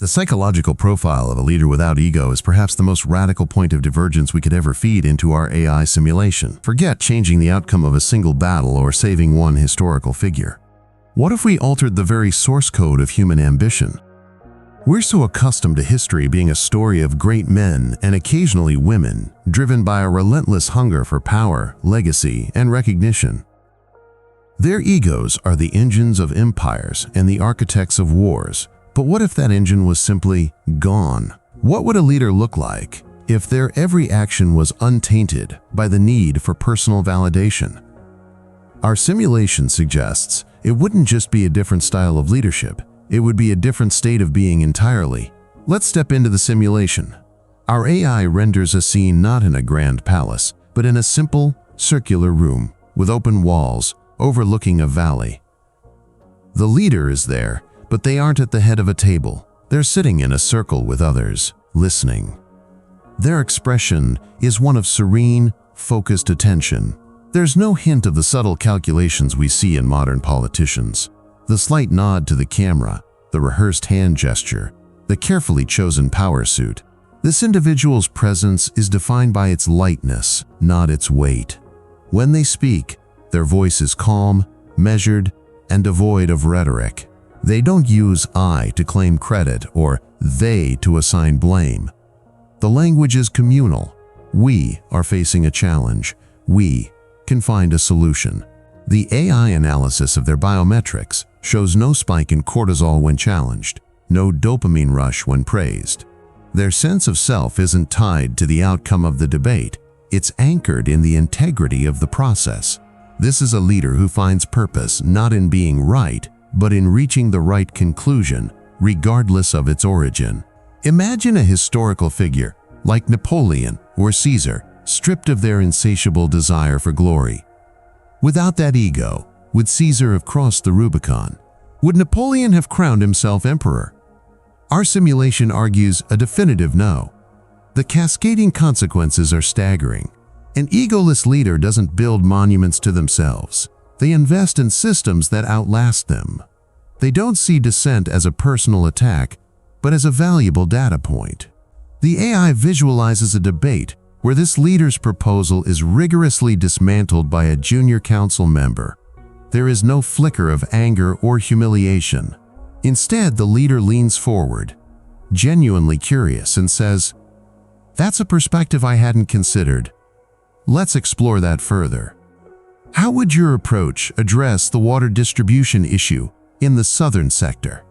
The psychological profile of a leader without ego is perhaps the most radical point of divergence we could ever feed into our AI simulation. Forget changing the outcome of a single battle or saving one historical figure. What if we altered the very source code of human ambition? We're so accustomed to history being a story of great men and occasionally women, driven by a relentless hunger for power, legacy, and recognition. Their egos are the engines of empires and the architects of wars. But what if that engine was simply gone? What would a leader look like if their every action was untainted by the need for personal validation? Our simulation suggests it wouldn't just be a different style of leadership, it would be a different state of being entirely. Let's step into the simulation. Our AI renders a scene not in a grand palace, but in a simple, circular room with open walls overlooking a valley. The leader is there, but they aren't at the head of a table. They're sitting in a circle with others, listening. Their expression is one of serene, focused attention. There's no hint of the subtle calculations we see in modern politicians. The slight nod to the camera, the rehearsed hand gesture, the carefully chosen power suit. This individual's presence is defined by its lightness, not its weight. When they speak, their voice is calm, measured, and devoid of rhetoric. They don't use I to claim credit or they to assign blame. The language is communal. We are facing a challenge. We can find a solution. The AI analysis of their biometrics shows no spike in cortisol when challenged, no dopamine rush when praised. Their sense of self isn't tied to the outcome of the debate. It's anchored in the integrity of the process. This is a leader who finds purpose not in being right, but in reaching the right conclusion, regardless of its origin. Imagine a historical figure, like Napoleon or Caesar, stripped of their insatiable desire for glory. Without that ego, would Caesar have crossed the Rubicon? Would Napoleon have crowned himself emperor? Our simulation argues a definitive no. The cascading consequences are staggering. An egoless leader doesn't build monuments to themselves. They invest in systems that outlast them. They don't see dissent as a personal attack, but as a valuable data point. The AI visualizes a debate where this leader's proposal is rigorously dismantled by a junior council member. There is no flicker of anger or humiliation. Instead, the leader leans forward, genuinely curious, and says, "That's a perspective I hadn't considered. Let's explore that further." How would your approach address the water distribution issue in the southern sector?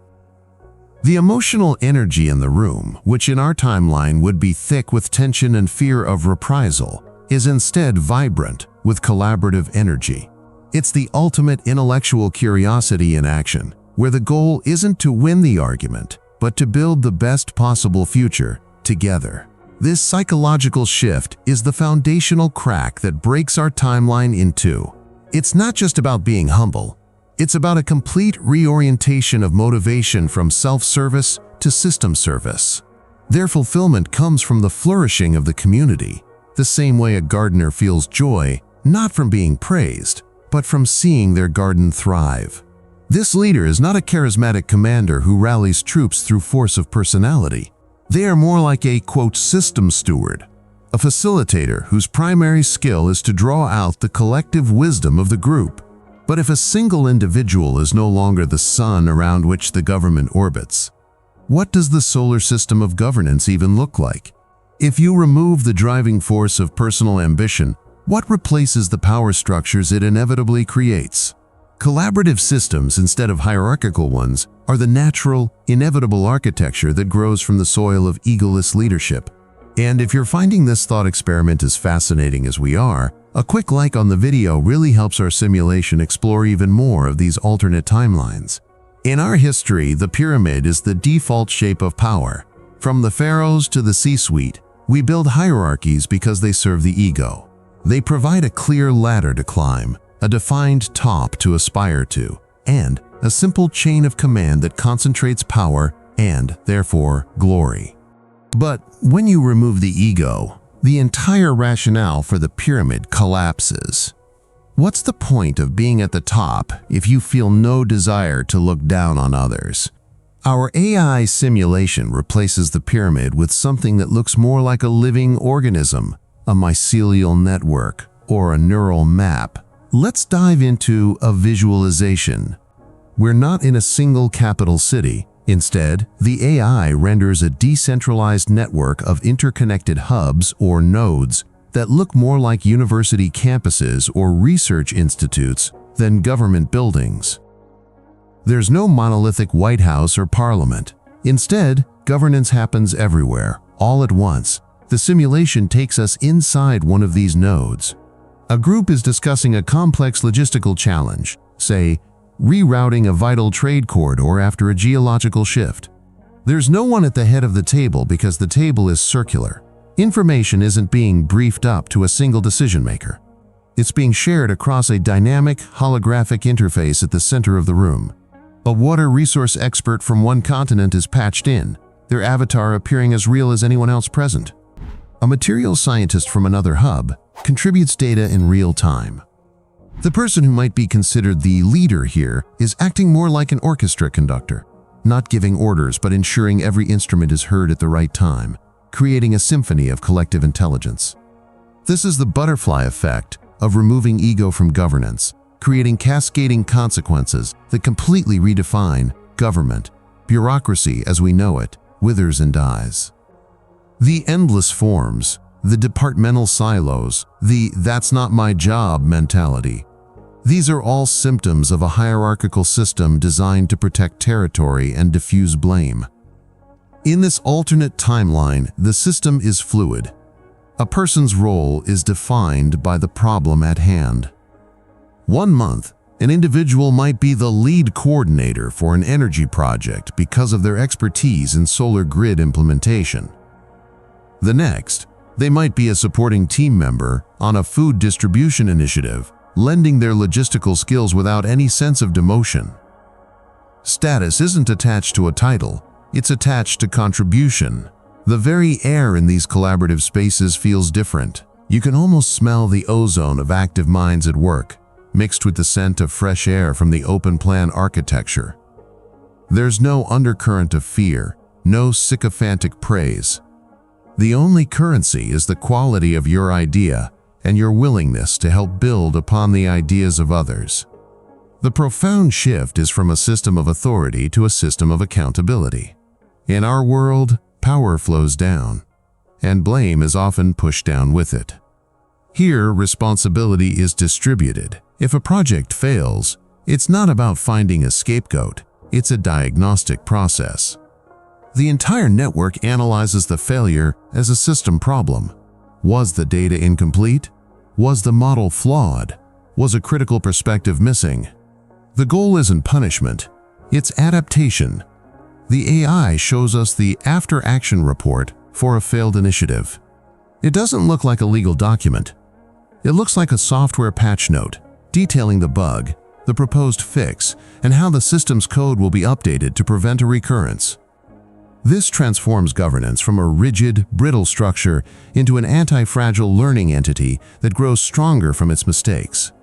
The emotional energy in the room, which in our timeline would be thick with tension and fear of reprisal, is instead vibrant with collaborative energy. It's the ultimate intellectual curiosity in action, where the goal isn't to win the argument, but to build the best possible future together. This psychological shift is the foundational crack that breaks our timeline in two. It's not just about being humble. It's about a complete reorientation of motivation from self-service to system service. Their fulfillment comes from the flourishing of the community, the same way a gardener feels joy, not from being praised, but from seeing their garden thrive. This leader is not a charismatic commander who rallies troops through force of personality. They are more like a, quote, system steward, a facilitator whose primary skill is to draw out the collective wisdom of the group. But if a single individual is no longer the sun around which the government orbits, what does the solar system of governance even look like? If you remove the driving force of personal ambition, what replaces the power structures it inevitably creates? Collaborative systems instead of hierarchical ones are the natural, inevitable architecture that grows from the soil of egoless leadership. And if you're finding this thought experiment as fascinating as we are, a quick like on the video really helps our simulation explore even more of these alternate timelines. In our history, the pyramid is the default shape of power. From the pharaohs to the C-suite, we build hierarchies because they serve the ego. They provide a clear ladder to climb, a defined top to aspire to, and a simple chain of command that concentrates power and, therefore, glory. But when you remove the ego, the entire rationale for the pyramid collapses. What's the point of being at the top if you feel no desire to look down on others? Our AI simulation replaces the pyramid with something that looks more like a living organism, a mycelial network, or a neural map. Let's dive into a visualization. We're not in a single capital city. Instead, the AI renders a decentralized network of interconnected hubs or nodes that look more like university campuses or research institutes than government buildings. There's no monolithic White House or Parliament. Instead, governance happens everywhere, all at once. The simulation takes us inside one of these nodes. A group is discussing a complex logistical challenge, say, rerouting a vital trade corridor after a geological shift. There's no one at the head of the table because the table is circular. Information isn't being briefed up to a single decision maker. It's being shared across a dynamic, holographic interface at the center of the room. A water resource expert from one continent is patched in, their avatar appearing as real as anyone else present. A materials scientist from another hub contributes data in real time. The person who might be considered the leader here is acting more like an orchestra conductor, not giving orders but ensuring every instrument is heard at the right time, creating a symphony of collective intelligence. This is the butterfly effect of removing ego from governance, creating cascading consequences that completely redefine government. Bureaucracy as we know it withers and dies. The endless forms, the departmental silos, the "that's not my job" mentality. These are all symptoms of a hierarchical system designed to protect territory and diffuse blame. In this alternate timeline, the system is fluid. A person's role is defined by the problem at hand. 1 month, an individual might be the lead coordinator for an energy project because of their expertise in solar grid implementation. The next, they might be a supporting team member on a food distribution initiative, lending their logistical skills without any sense of demotion. Status isn't attached to a title, it's attached to contribution. The very air in these collaborative spaces feels different. You can almost smell the ozone of active minds at work, mixed with the scent of fresh air from the open-plan architecture. There's no undercurrent of fear, no sycophantic praise. The only currency is the quality of your idea and your willingness to help build upon the ideas of others. The profound shift is from a system of authority to a system of accountability. In our world, power flows down, and blame is often pushed down with it. Here, responsibility is distributed. If a project fails, it's not about finding a scapegoat, it's a diagnostic process. The entire network analyzes the failure as a system problem. Was the data incomplete? Was the model flawed? Was a critical perspective missing? The goal isn't punishment, it's adaptation. The AI shows us the after-action report for a failed initiative. It doesn't look like a legal document. It looks like a software patch note, detailing the bug, the proposed fix, and how the system's code will be updated to prevent a recurrence. This transforms governance from a rigid, brittle structure into an anti-fragile learning entity that grows stronger from its mistakes.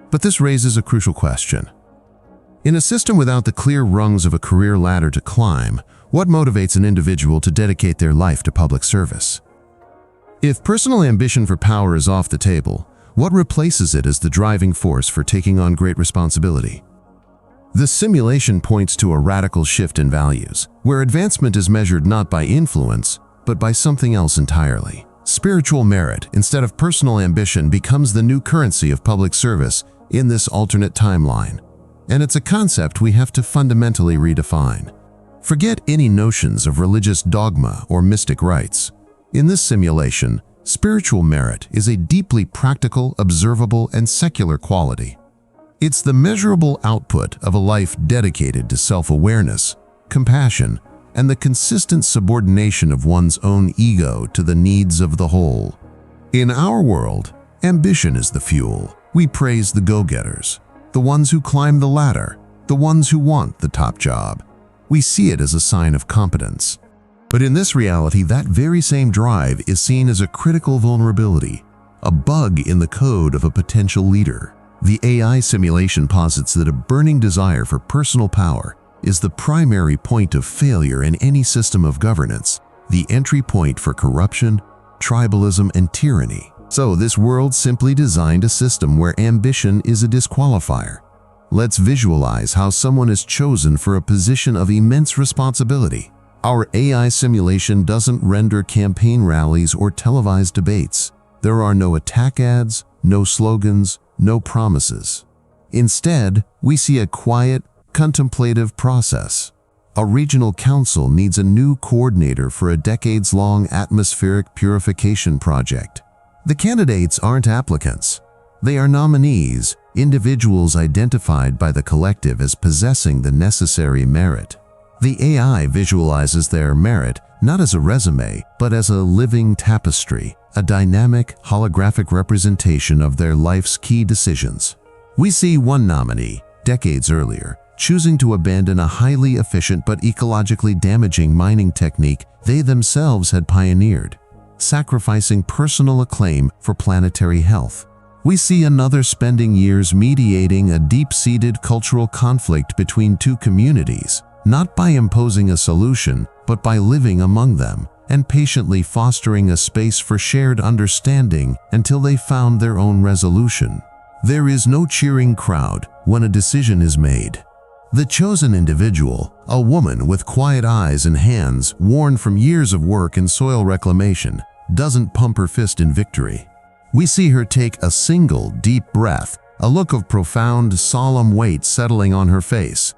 But this raises a crucial question. In a system without the clear rungs of a career ladder to climb, what motivates an individual to dedicate their life to public service? If personal ambition for power is off the table, what replaces it as the driving force for taking on great responsibility? This simulation points to a radical shift in values, where advancement is measured not by influence, but by something else entirely. Spiritual merit, instead of personal ambition, becomes the new currency of public service in this alternate timeline. And it's a concept we have to fundamentally redefine. Forget any notions of religious dogma or mystic rites. In this simulation, spiritual merit is a deeply practical, observable, and secular quality. It's the measurable output of a life dedicated to self-awareness, compassion, and the consistent subordination of one's own ego to the needs of the whole. In our world, ambition is the fuel. We praise the go-getters, the ones who climb the ladder, the ones who want the top job. We see it as a sign of competence. But in this reality, that very same drive is seen as a critical vulnerability, a bug in the code of a potential leader. The AI simulation posits that a burning desire for personal power is the primary point of failure in any system of governance, the entry point for corruption, tribalism, and tyranny. So this world simply designed a system where ambition is a disqualifier. Let's visualize how someone is chosen for a position of immense responsibility. Our AI simulation doesn't render campaign rallies or televised debates. There are no attack ads, no slogans, no promises. Instead, we see a quiet, contemplative process. A regional council needs a new coordinator for a decades-long atmospheric purification project. The candidates aren't applicants. They are nominees, individuals identified by the collective as possessing the necessary merit. The AI visualizes their merit not as a resume, but as a living tapestry, a dynamic, holographic representation of their life's key decisions. We see one nominee, decades earlier, choosing to abandon a highly efficient but ecologically damaging mining technique they themselves had pioneered, sacrificing personal acclaim for planetary health. We see another spending years mediating a deep-seated cultural conflict between two communities, not by imposing a solution, but by living among them and patiently fostering a space for shared understanding until they found their own resolution. There is no cheering crowd when a decision is made. The chosen individual, a woman with quiet eyes and hands worn from years of work in soil reclamation, doesn't pump her fist in victory. We see her take a single deep breath, a look of profound, solemn weight settling on her face.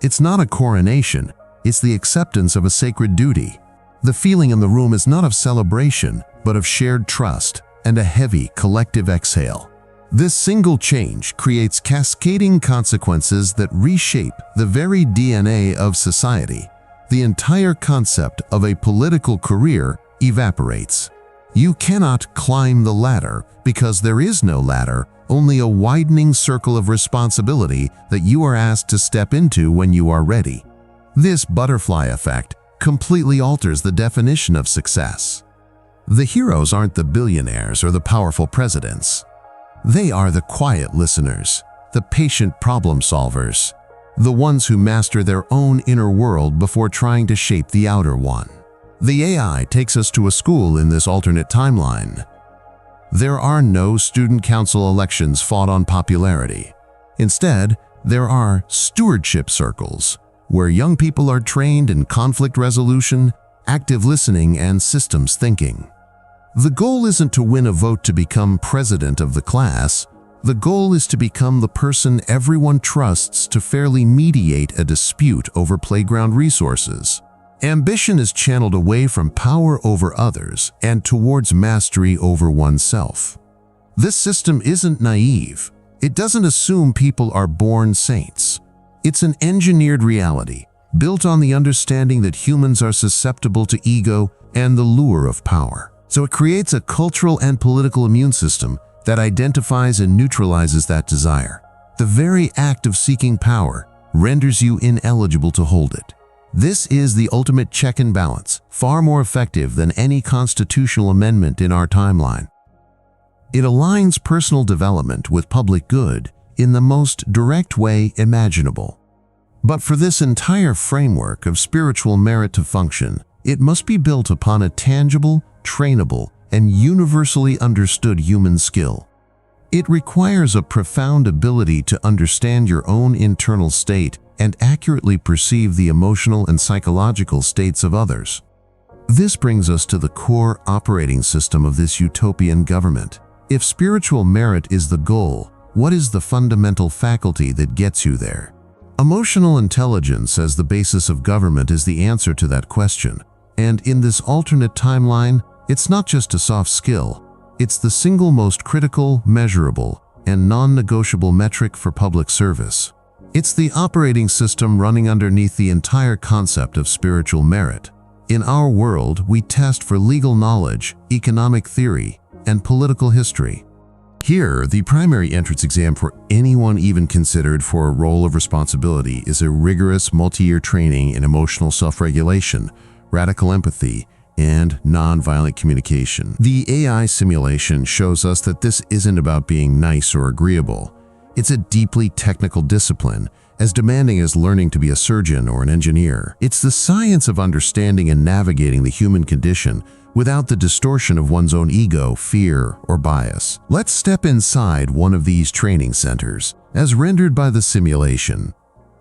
It's not a coronation, it's the acceptance of a sacred duty. The feeling in the room is not of celebration, but of shared trust and a heavy, collective exhale. This single change creates cascading consequences that reshape the very DNA of society. The entire concept of a political career evaporates. You cannot climb the ladder because there is no ladder, only a widening circle of responsibility that you are asked to step into when you are ready. This butterfly effect completely alters the definition of success. The heroes aren't the billionaires or the powerful presidents. They are the quiet listeners, the patient problem solvers, the ones who master their own inner world before trying to shape the outer one. The AI takes us to a school in this alternate timeline. There are no student council elections fought on popularity. Instead, there are stewardship circles, where young people are trained in conflict resolution, active listening, and systems thinking. The goal isn't to win a vote to become president of the class. The goal is to become the person everyone trusts to fairly mediate a dispute over playground resources. Ambition is channeled away from power over others and towards mastery over oneself. This system isn't naive. It doesn't assume people are born saints. It's an engineered reality, built on the understanding that humans are susceptible to ego and the lure of power. So it creates a cultural and political immune system that identifies and neutralizes that desire. The very act of seeking power renders you ineligible to hold it. This is the ultimate check and balance, far more effective than any constitutional amendment in our timeline. It aligns personal development with public good in the most direct way imaginable. But for this entire framework of spiritual merit to function, it must be built upon a tangible, trainable, and universally understood human skill. It requires a profound ability to understand your own internal state and accurately perceive the emotional and psychological states of others. This brings us to the core operating system of this utopian government. If spiritual merit is the goal, what is the fundamental faculty that gets you there? Emotional intelligence as the basis of government is the answer to that question. And in this alternate timeline, it's not just a soft skill. It's the single most critical, measurable, and non-negotiable metric for public service. It's the operating system running underneath the entire concept of spiritual merit. In our world, we test for legal knowledge, economic theory, and political history. Here, the primary entrance exam for anyone even considered for a role of responsibility is a rigorous multi-year training in emotional self-regulation, radical empathy, and nonviolent communication. The AI simulation shows us that this isn't about being nice or agreeable. It's a deeply technical discipline, as demanding as learning to be a surgeon or an engineer. It's the science of understanding and navigating the human condition without the distortion of one's own ego, fear, or bias. Let's step inside one of these training centers. As rendered by the simulation,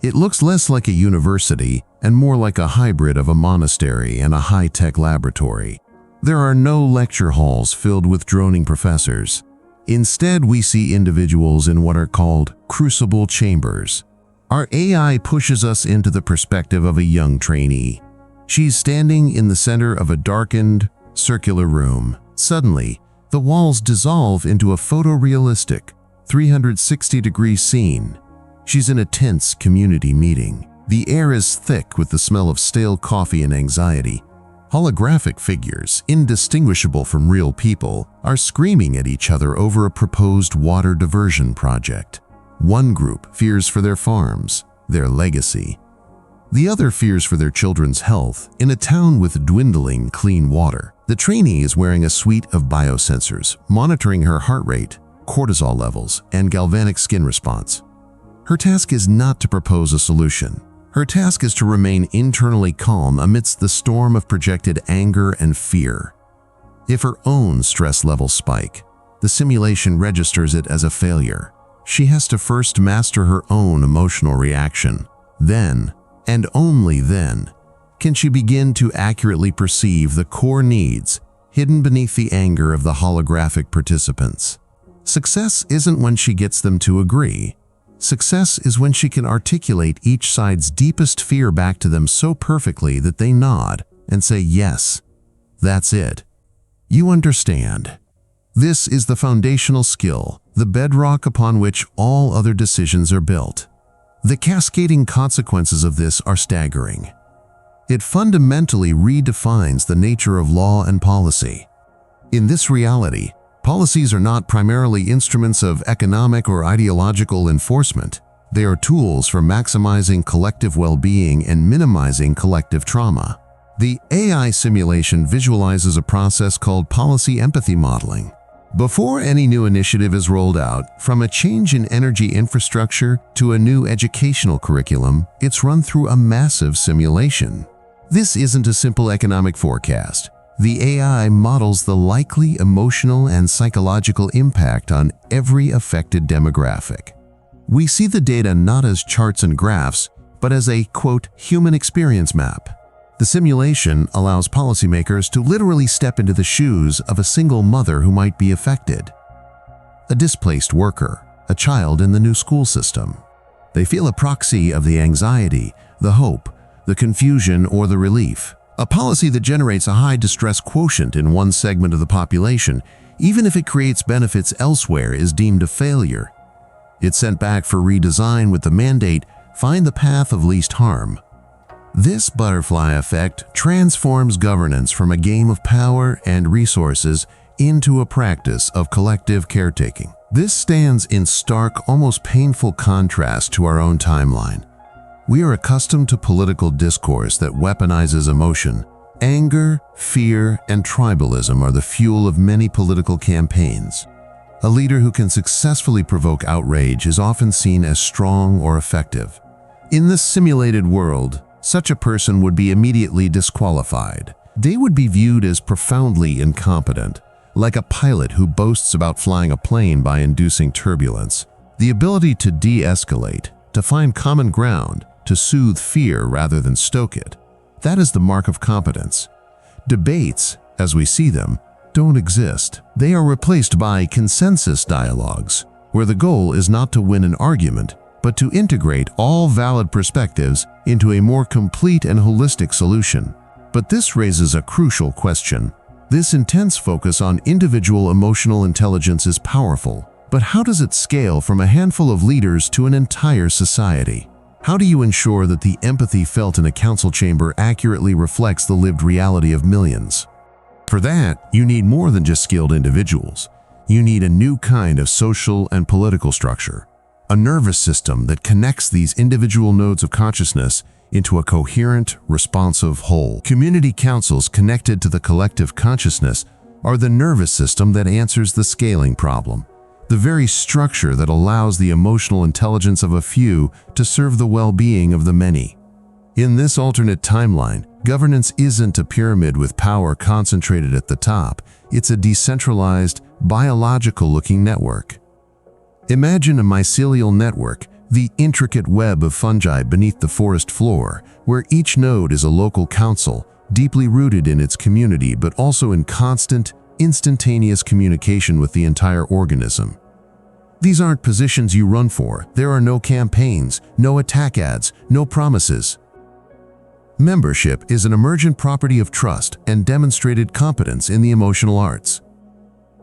it looks less like a university and more like a hybrid of a monastery and a high-tech laboratory. There are no lecture halls filled with droning professors. Instead, we see individuals in what are called crucible chambers. Our AI pushes us into the perspective of a young trainee. She's standing in the center of a darkened, circular room. Suddenly, the walls dissolve into a photorealistic, 360-degree scene. She's in a tense community meeting. The air is thick with the smell of stale coffee and anxiety. Holographic figures, indistinguishable from real people, are screaming at each other over a proposed water diversion project. One group fears for their farms, their legacy. The other fears for their children's health in a town with dwindling clean water. The trainee is wearing a suite of biosensors, monitoring her heart rate, cortisol levels, and galvanic skin response. Her task is not to propose a solution. Her task is to remain internally calm amidst the storm of projected anger and fear. If her own stress levels spike, the simulation registers it as a failure. She has to first master her own emotional reaction. Then, and only then, can she begin to accurately perceive the core needs hidden beneath the anger of the holographic participants. Success isn't when she gets them to agree. Success is when she can articulate each side's deepest fear back to them so perfectly that they nod and say, "Yes, that's it. You understand." This is the foundational skill, the bedrock upon which all other decisions are built. The cascading consequences of this are staggering. It fundamentally redefines the nature of law and policy. In this reality, policies are not primarily instruments of economic or ideological enforcement. They are tools for maximizing collective well-being and minimizing collective trauma. The AI simulation visualizes a process called policy empathy modeling. Before any new initiative is rolled out, from a change in energy infrastructure to a new educational curriculum, it's run through a massive simulation. This isn't a simple economic forecast. The AI models the likely emotional and psychological impact on every affected demographic. We see the data not as charts and graphs, but as a, quote, human experience map. The simulation allows policymakers to literally step into the shoes of a single mother who might be affected, a displaced worker, a child in the new school system. They feel a proxy of the anxiety, the hope, the confusion, or the relief. A policy that generates a high distress quotient in one segment of the population, even if it creates benefits elsewhere, is deemed a failure. It's sent back for redesign with the mandate, find the path of least harm. This butterfly effect transforms governance from a game of power and resources into a practice of collective caretaking. This stands in stark, almost painful contrast to our own timeline. We are accustomed to political discourse that weaponizes emotion. Anger, fear, and tribalism are the fuel of many political campaigns. A leader who can successfully provoke outrage is often seen as strong or effective. In this simulated world, such a person would be immediately disqualified. They would be viewed as profoundly incompetent, like a pilot who boasts about flying a plane by inducing turbulence. The ability to de-escalate, to find common ground, to soothe fear rather than stoke it, that is the mark of competence. Debates, as we see them, don't exist. They are replaced by consensus dialogues, where the goal is not to win an argument, but to integrate all valid perspectives into a more complete and holistic solution. But this raises a crucial question. This intense focus on individual emotional intelligence is powerful, but how does it scale from a handful of leaders to an entire society? How do you ensure that the empathy felt in a council chamber accurately reflects the lived reality of millions? For that, you need more than just skilled individuals. You need a new kind of social and political structure, a nervous system that connects these individual nodes of consciousness into a coherent, responsive whole. Community councils connected to the collective consciousness are the nervous system that answers the scaling problem. the very structure that allows the emotional intelligence of a few to serve the well-being of the many. In this alternate timeline, governance isn't a pyramid with power concentrated at the top. It's a decentralized, biological-looking network. Imagine a mycelial network, the intricate web of fungi beneath the forest floor, where each node is a local council, deeply rooted in its community but also in constant, instantaneous communication with the entire organism. These aren't positions you run for. There are no campaigns, no attack ads, no promises. Membership is an emergent property of trust and demonstrated competence in the emotional arts.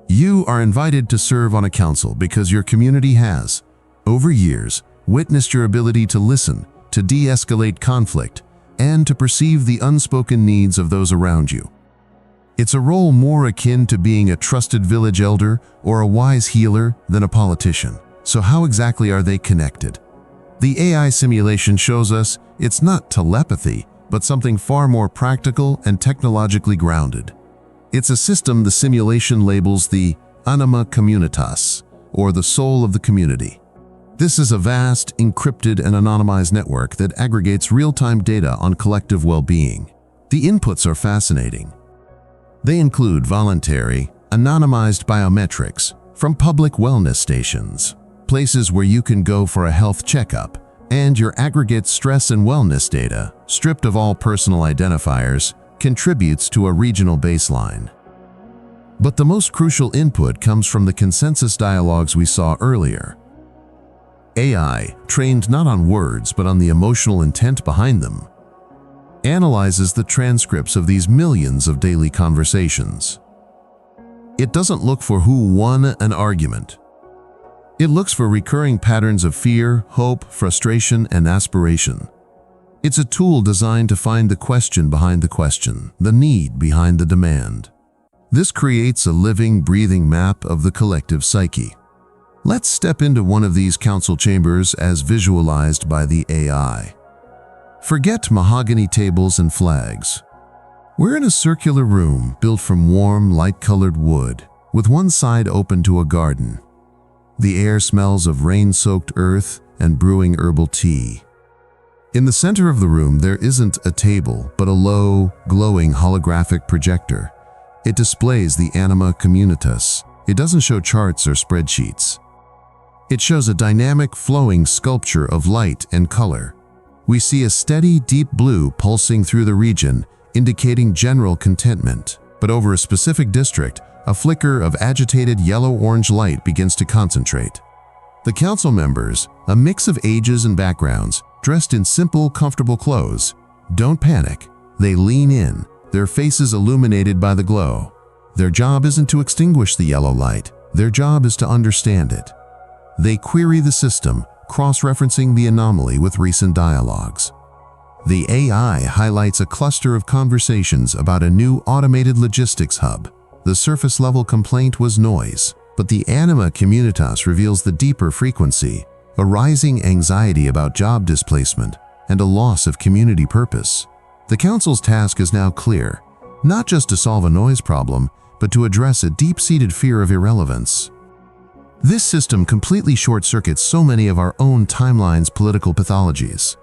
You are invited to serve on a council because your community has, over years, witnessed your ability to listen, to de-escalate conflict, and to perceive the unspoken needs of those around you. It's a role more akin to being a trusted village elder or a wise healer than a politician. So how exactly are they connected? The AI simulation shows us it's not telepathy, but something far more practical and technologically grounded. It's a system the simulation labels the anima communitas, or the soul of the community. This is a vast, encrypted and anonymized network that aggregates real-time data on collective well-being. The inputs are fascinating. They include voluntary, anonymized biometrics from public wellness stations, places where you can go for a health checkup, and your aggregate stress and wellness data, stripped of all personal identifiers, contributes to a regional baseline. But the most crucial input comes from the consensus dialogues we saw earlier. AI, trained not on words but on the emotional intent behind them, analyzes the transcripts of these millions of daily conversations. It doesn't look for who won an argument. It looks for recurring patterns of fear, hope, frustration, and aspiration. It's a tool designed to find the question behind the question, the need behind the demand. This creates a living, breathing map of the collective psyche. Let's step into one of these council chambers as visualized by the AI. Forget mahogany tables and flags. We're in a circular room built from warm, light-colored wood, with one side open to a garden. The air smells of rain-soaked earth and brewing herbal tea. In the center of the room, there isn't a table, but a low, glowing holographic projector. It displays the anima communitas. It doesn't show charts or spreadsheets. It shows a dynamic, flowing sculpture of light and color. We see a steady, deep blue pulsing through the region, indicating general contentment. But over a specific district, a flicker of agitated yellow-orange light begins to concentrate. The council members, a mix of ages and backgrounds, dressed in simple, comfortable clothes, don't panic. They lean in, their faces illuminated by the glow. Their job isn't to extinguish the yellow light. Their job is to understand it. They query the system, cross-referencing the anomaly with recent dialogues. The AI highlights a cluster of conversations about a new automated logistics hub. The surface-level complaint was noise, but the anima communitas reveals the deeper frequency, a rising anxiety about job displacement, and a loss of community purpose. The council's task is now clear, not just to solve a noise problem, but to address a deep-seated fear of irrelevance. This system completely short-circuits so many of our own timeline's political pathologies.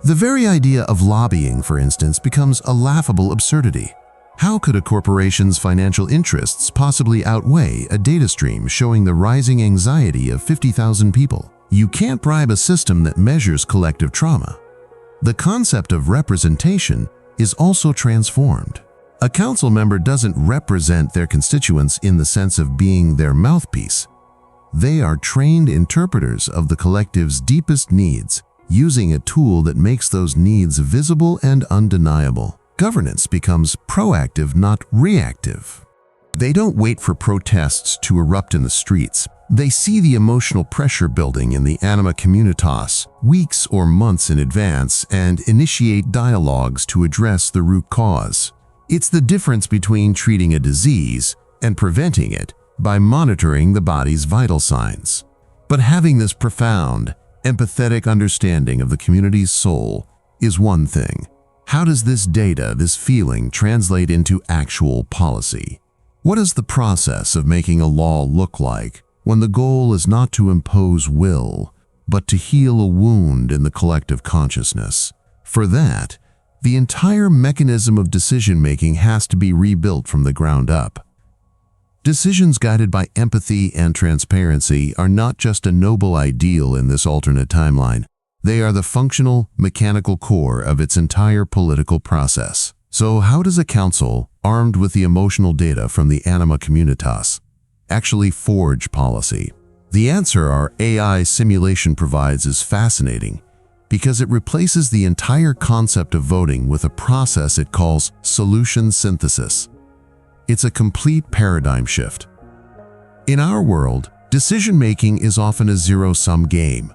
The very idea of lobbying, for instance, becomes a laughable absurdity. How could a corporation's financial interests possibly outweigh a data stream showing the rising anxiety of 50,000 people? You can't bribe a system that measures collective trauma. The concept of representation is also transformed. A council member doesn't represent their constituents in the sense of being their mouthpiece. They are trained interpreters of the collective's deepest needs, using a tool that makes those needs visible and undeniable. Governance becomes proactive, not reactive. They don't wait for protests to erupt in the streets. They see the emotional pressure building in the anima communitas weeks or months in advance and initiate dialogues to address the root cause. It's the difference between treating a disease and preventing it by monitoring the body's vital signs. But having this profound, empathetic understanding of the community's soul is one thing. How does this data, this feeling, translate into actual policy? What does the process of making a law look like? when the goal is not to impose will, but to heal a wound in the collective consciousness. For that, the entire mechanism of decision-making has to be rebuilt from the ground up. Decisions guided by empathy and transparency are not just a noble ideal in this alternate timeline. They are the functional, mechanical core of its entire political process. So how does a council, armed with the emotional data from the anima communitas, actually forge policy? The answer our AI simulation provides is fascinating because it replaces the entire concept of voting with a process it calls solution synthesis. It's a complete paradigm shift. In our world, decision-making is often a zero-sum game,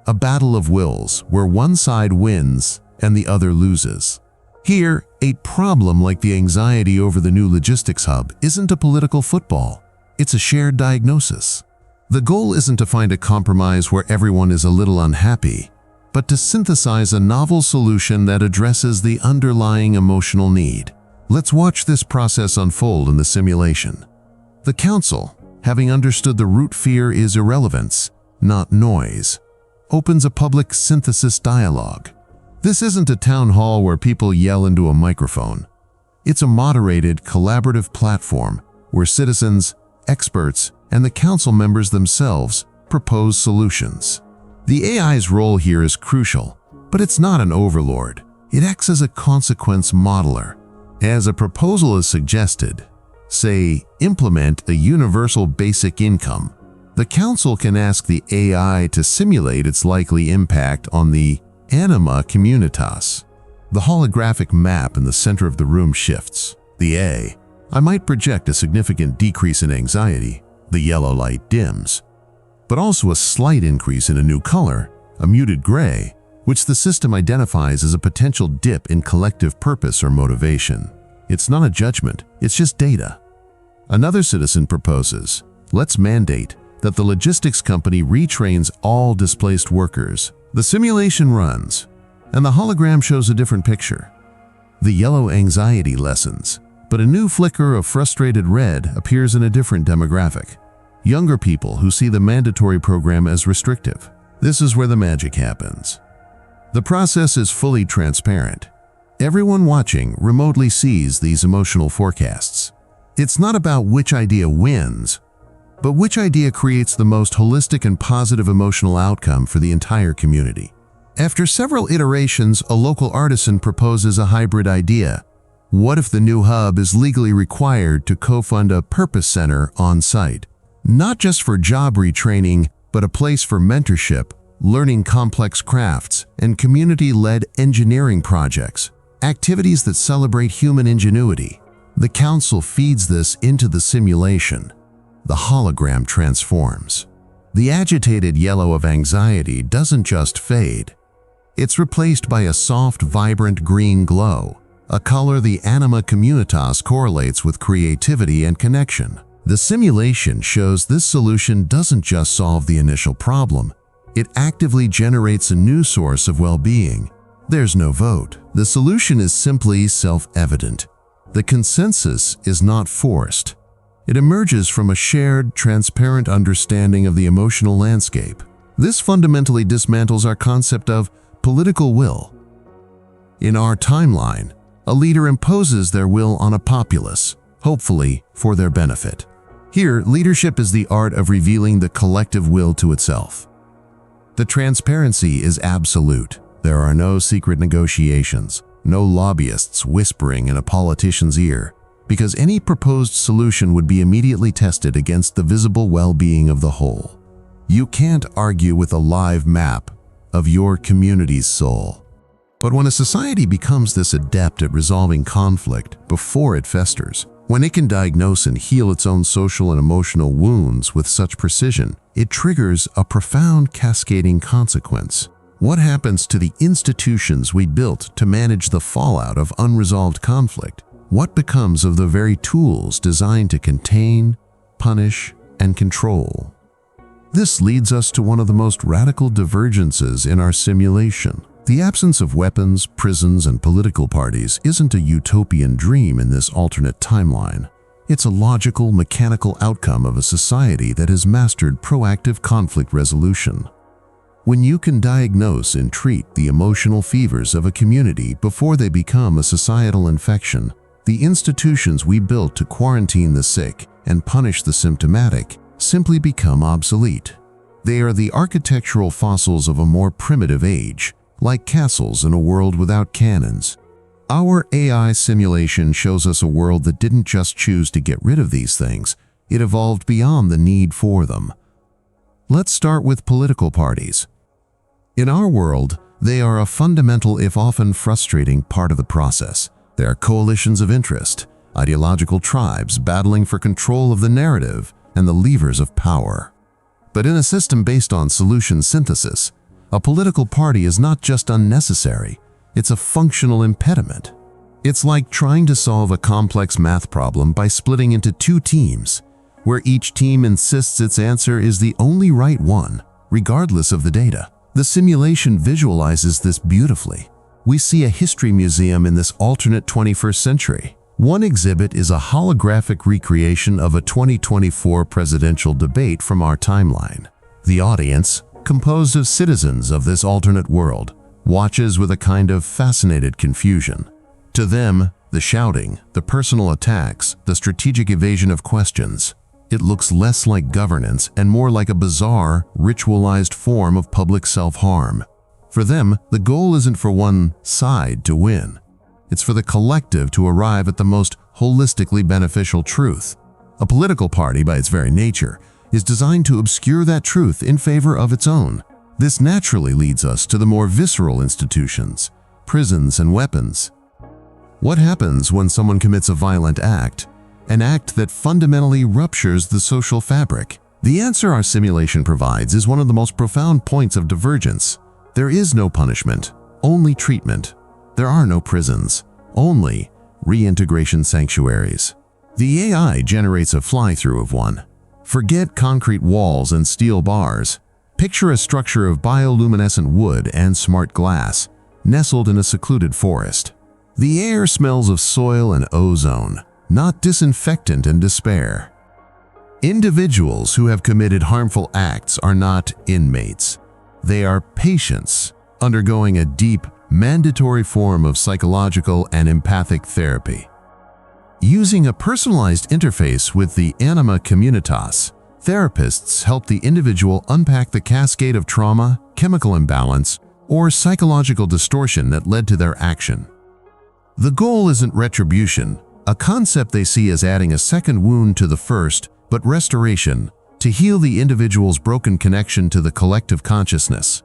a battle of wills where one side wins and the other loses. Here, a problem like the anxiety over the new logistics hub isn't a political football, it's a shared diagnosis. The goal isn't to find a compromise where everyone is a little unhappy, but to synthesize a novel solution that addresses the underlying emotional need. Let's watch this process unfold in the simulation. The council, having understood the root fear is irrelevance, not noise, opens a public synthesis dialogue. This isn't a town hall where people yell into a microphone. It's a moderated, collaborative platform where citizens, experts, and the council members themselves propose solutions. The AI's role here is crucial, but it's not an overlord. It acts as a consequence modeler. As a proposal is suggested, say, implement a universal basic income, the council can ask the AI to simulate its likely impact on the anima communitas. The holographic map in the center of the room shifts. I might project a significant decrease in anxiety. The yellow light dims, but also a slight increase in a new color, a muted gray, which the system identifies as a potential dip in collective purpose or motivation. It's not a judgment, it's just data. Another citizen proposes, let's mandate that the logistics company retrains all displaced workers. The simulation runs, and the hologram shows a different picture. The yellow anxiety lessens, but a new flicker of frustrated red appears in a different demographic. Younger people who see the mandatory program as restrictive. This is where the magic happens. The process is fully transparent. Everyone watching remotely sees these emotional forecasts. It's not about which idea wins, but which idea creates the most holistic and positive emotional outcome for the entire community. After several iterations, a local artisan proposes a hybrid idea. What if the new hub is legally required to co-fund a purpose center on site? Not just for job retraining, but a place for mentorship, learning complex crafts, and community-led engineering projects, activities that celebrate human ingenuity. The council feeds this into the simulation. The hologram transforms. The agitated yellow of anxiety doesn't just fade. It's replaced by a soft, vibrant green glow, a color the anima communitas correlates with creativity and connection. The simulation shows this solution doesn't just solve the initial problem, it actively generates a new source of well-being. There's no vote. The solution is simply self-evident. The consensus is not forced. It emerges from a shared, transparent understanding of the emotional landscape. This fundamentally dismantles our concept of political will. In our timeline, a leader imposes their will on a populace, hopefully for their benefit. Here, leadership is the art of revealing the collective will to itself. The transparency is absolute. There are no secret negotiations, no lobbyists whispering in a politician's ear, because any proposed solution would be immediately tested against the visible well-being of the whole. You can't argue with a live map of your community's soul. But when a society becomes this adept at resolving conflict before it festers, when it can diagnose and heal its own social and emotional wounds with such precision, it triggers a profound cascading consequence. What happens to the institutions we built to manage the fallout of unresolved conflict? What becomes of the very tools designed to contain, punish, and control? This leads us to one of the most radical divergences in our simulation. The absence of weapons, prisons, and political parties isn't a utopian dream in this alternate timeline. It's a logical, mechanical outcome of a society that has mastered proactive conflict resolution. When you can diagnose and treat the emotional fevers of a community before they become a societal infection, the institutions we built to quarantine the sick and punish the symptomatic simply become obsolete. They are the architectural fossils of a more primitive age, like castles in a world without cannons. Our AI simulation shows us a world that didn't just choose to get rid of these things, it evolved beyond the need for them. Let's start with political parties. In our world, they are a fundamental, if often frustrating, part of the process. They are coalitions of interest, ideological tribes battling for control of the narrative and the levers of power. But in a system based on solution synthesis, a political party is not just unnecessary, it's a functional impediment. It's like trying to solve a complex math problem by splitting into two teams, where each team insists its answer is the only right one, regardless of the data. The simulation visualizes this beautifully. We see a history museum in this alternate 21st century. One exhibit is a holographic recreation of a 2024 presidential debate from our timeline. The audience, composed of citizens of this alternate world, watches with a kind of fascinated confusion. To them, the shouting, the personal attacks, the strategic evasion of questions, it looks less like governance and more like a bizarre, ritualized form of public self-harm. For them, the goal isn't for one side to win. It's for the collective to arrive at the most holistically beneficial truth. A political party, by its very nature, is designed to obscure that truth in favor of its own. This naturally leads us to the more visceral institutions, prisons and weapons. What happens when someone commits a violent act, an act that fundamentally ruptures the social fabric? The answer our simulation provides is one of the most profound points of divergence. There is no punishment, only treatment. There are no prisons, only reintegration sanctuaries. The AI generates a fly-through of one. Forget concrete walls and steel bars. Picture a structure of bioluminescent wood and smart glass, nestled in a secluded forest. The air smells of soil and ozone, not disinfectant and despair. Individuals who have committed harmful acts are not inmates. They are patients, undergoing a deep, mandatory form of psychological and empathic therapy. Using a personalized interface with the anima communitas, therapists help the individual unpack the cascade of trauma, chemical imbalance, or psychological distortion that led to their action. The goal isn't retribution, a concept they see as adding a second wound to the first, but restoration, to heal the individual's broken connection to the collective consciousness.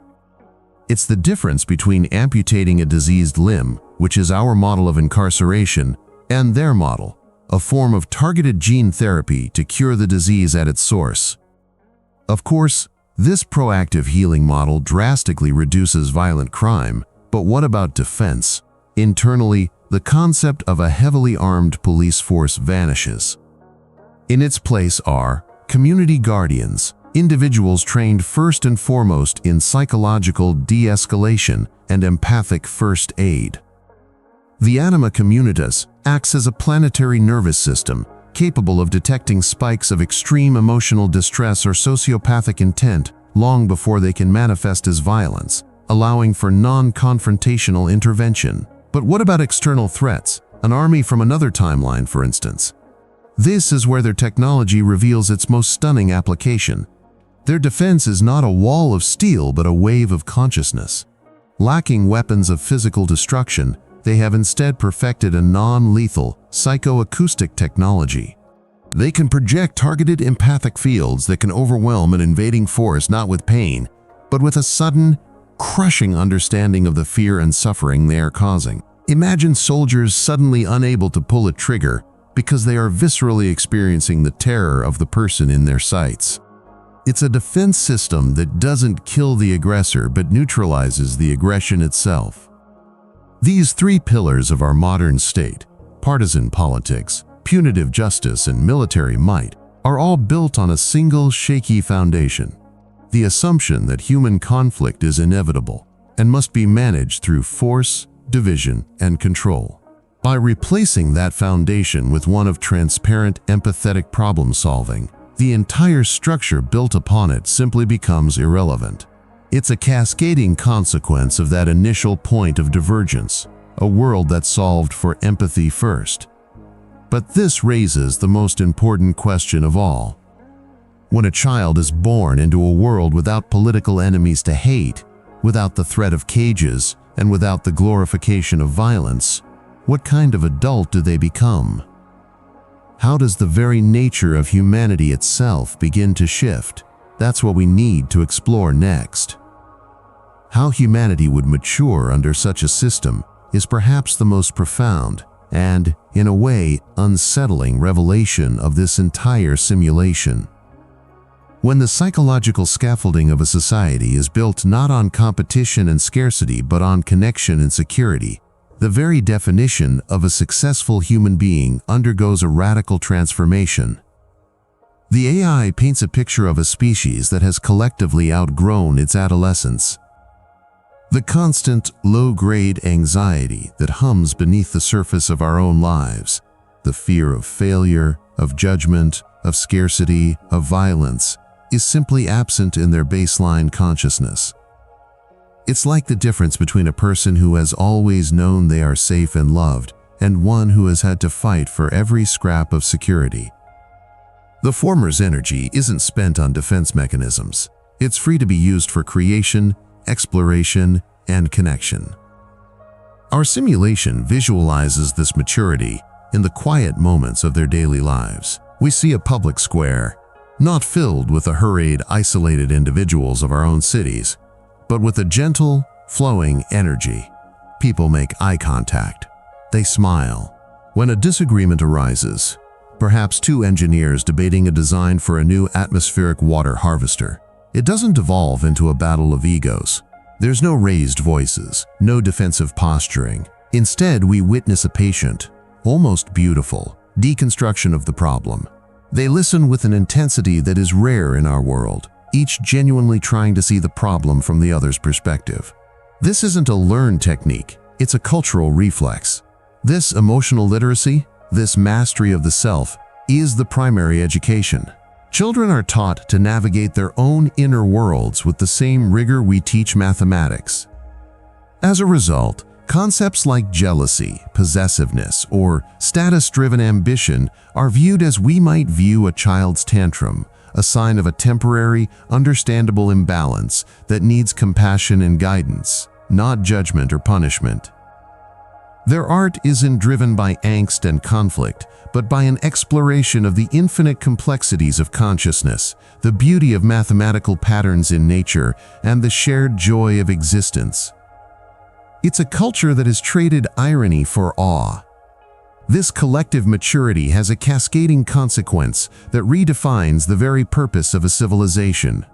It's the difference between amputating a diseased limb, which is our model of incarceration, and their model, a form of targeted gene therapy to cure the disease at its source. Of course, this proactive healing model drastically reduces violent crime, but what about defense? Internally, the concept of a heavily armed police force vanishes. In its place are community guardians, individuals trained first and foremost in psychological de-escalation and empathic first aid. The anima communitas acts as a planetary nervous system capable of detecting spikes of extreme emotional distress or sociopathic intent long before they can manifest as violence, allowing for non-confrontational intervention. But what about external threats? An army from another timeline, for instance. This is where their technology reveals its most stunning application. Their defense is not a wall of steel but a wave of consciousness. Lacking weapons of physical destruction, they have instead perfected a non-lethal psychoacoustic technology. They can project targeted empathic fields that can overwhelm an invading force not with pain, but with a sudden, crushing understanding of the fear and suffering they are causing. Imagine soldiers suddenly unable to pull a trigger because they are viscerally experiencing the terror of the person in their sights. It's a defense system that doesn't kill the aggressor but neutralizes the aggression itself. These three pillars of our modern state, partisan politics, punitive justice, and military might, are all built on a single shaky foundation: the assumption that human conflict is inevitable and must be managed through force, division, and control. By replacing that foundation with one of transparent, empathetic problem-solving, the entire structure built upon it simply becomes irrelevant. It's a cascading consequence of that initial point of divergence, a world that solved for empathy first. But this raises the most important question of all. When a child is born into a world without political enemies to hate, without the threat of cages, and without the glorification of violence, what kind of adult do they become? How does the very nature of humanity itself begin to shift? That's what we need to explore next. How humanity would mature under such a system is perhaps the most profound and, in a way, unsettling revelation of this entire simulation. When the psychological scaffolding of a society is built not on competition and scarcity but on connection and security, the very definition of a successful human being undergoes a radical transformation. The AI paints a picture of a species that has collectively outgrown its adolescence. The constant, low-grade anxiety that hums beneath the surface of our own lives, the fear of failure, of judgment, of scarcity, of violence, is simply absent in their baseline consciousness. It's like the difference between a person who has always known they are safe and loved and one who has had to fight for every scrap of security. The former's energy isn't spent on defense mechanisms. It's free to be used for creation, exploration, and connection. Our simulation visualizes this maturity in the quiet moments of their daily lives. We see a public square, not filled with the hurried, isolated individuals of our own cities, but with a gentle, flowing energy. People make eye contact. They smile. When a disagreement arises, perhaps two engineers debating a design for a new atmospheric water harvester, it doesn't devolve into a battle of egos. There's no raised voices, no defensive posturing. Instead, we witness a patient, almost beautiful, deconstruction of the problem. They listen with an intensity that is rare in our world, each genuinely trying to see the problem from the other's perspective. This isn't a learned technique, it's a cultural reflex. This emotional literacy, this mastery of the self, is the primary education. Children are taught to navigate their own inner worlds with the same rigor we teach mathematics. As a result, concepts like jealousy, possessiveness, or status-driven ambition are viewed as we might view a child's tantrum, a sign of a temporary, understandable imbalance that needs compassion and guidance, not judgment or punishment. Their art isn't driven by angst and conflict, but by an exploration of the infinite complexities of consciousness, the beauty of mathematical patterns in nature, and the shared joy of existence. It's a culture that has traded irony for awe. This collective maturity has a cascading consequence that redefines the very purpose of a civilization.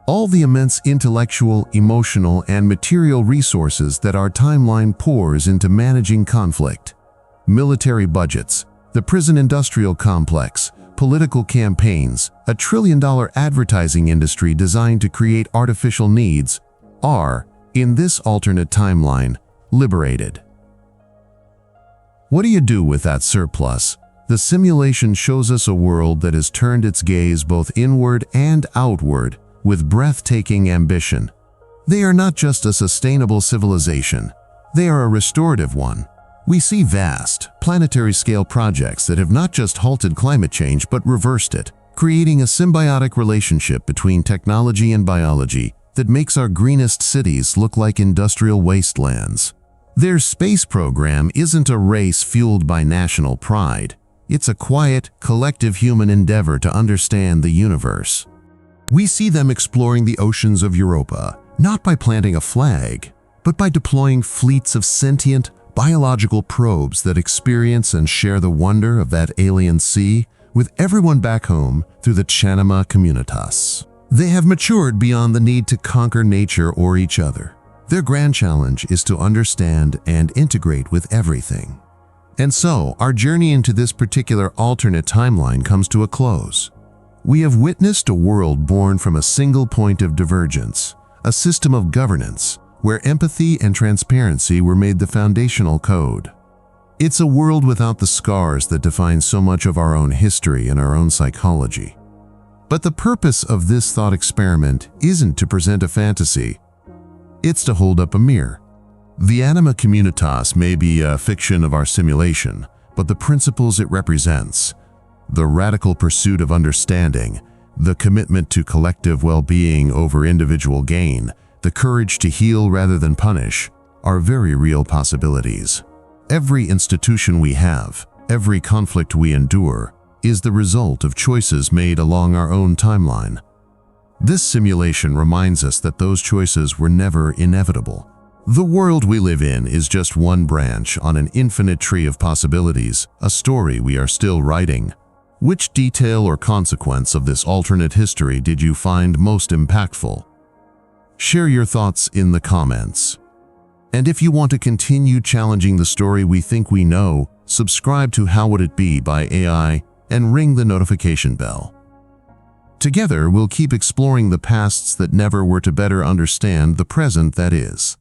All the immense intellectual, emotional, and material resources that our timeline pours into managing conflict, military budgets, the prison industrial complex, political campaigns, a trillion-dollar advertising industry designed to create artificial needs, are, in this alternate timeline, liberated. What do you do with that surplus? The simulation shows us a world that has turned its gaze both inward and outward with breathtaking ambition. They are not just a sustainable civilization, they are a restorative one. We see vast, planetary-scale projects that have not just halted climate change but reversed it, creating a symbiotic relationship between technology and biology that makes our greenest cities look like industrial wastelands. Their space program isn't a race fueled by national pride. It's a quiet, collective human endeavor to understand the universe. We see them exploring the oceans of Europa, not by planting a flag, but by deploying fleets of sentient, biological probes that experience and share the wonder of that alien sea with everyone back home through the Chanima Communitas. They have matured beyond the need to conquer nature or each other. Their grand challenge is to understand and integrate with everything. And so, our journey into this particular alternate timeline comes to a close. We have witnessed a world born from a single point of divergence, a system of governance where empathy and transparency were made the foundational code. It's a world without the scars that define so much of our own history and our own psychology. But the purpose of this thought experiment isn't to present a fantasy. It's to hold up a mirror. The anima communitas may be a fiction of our simulation, but the principles it represents, the radical pursuit of understanding, the commitment to collective well-being over individual gain, the courage to heal rather than punish, are very real possibilities. Every institution we have, every conflict we endure, is the result of choices made along our own timeline. This simulation reminds us that those choices were never inevitable. The world we live in is just one branch on an infinite tree of possibilities, a story we are still writing. Which detail or consequence of this alternate history did you find most impactful? Share your thoughts in the comments. And if you want to continue challenging the story we think we know, subscribe to How Would It Be by AI and ring the notification bell. Together, we'll keep exploring the pasts that never were to better understand the present that is.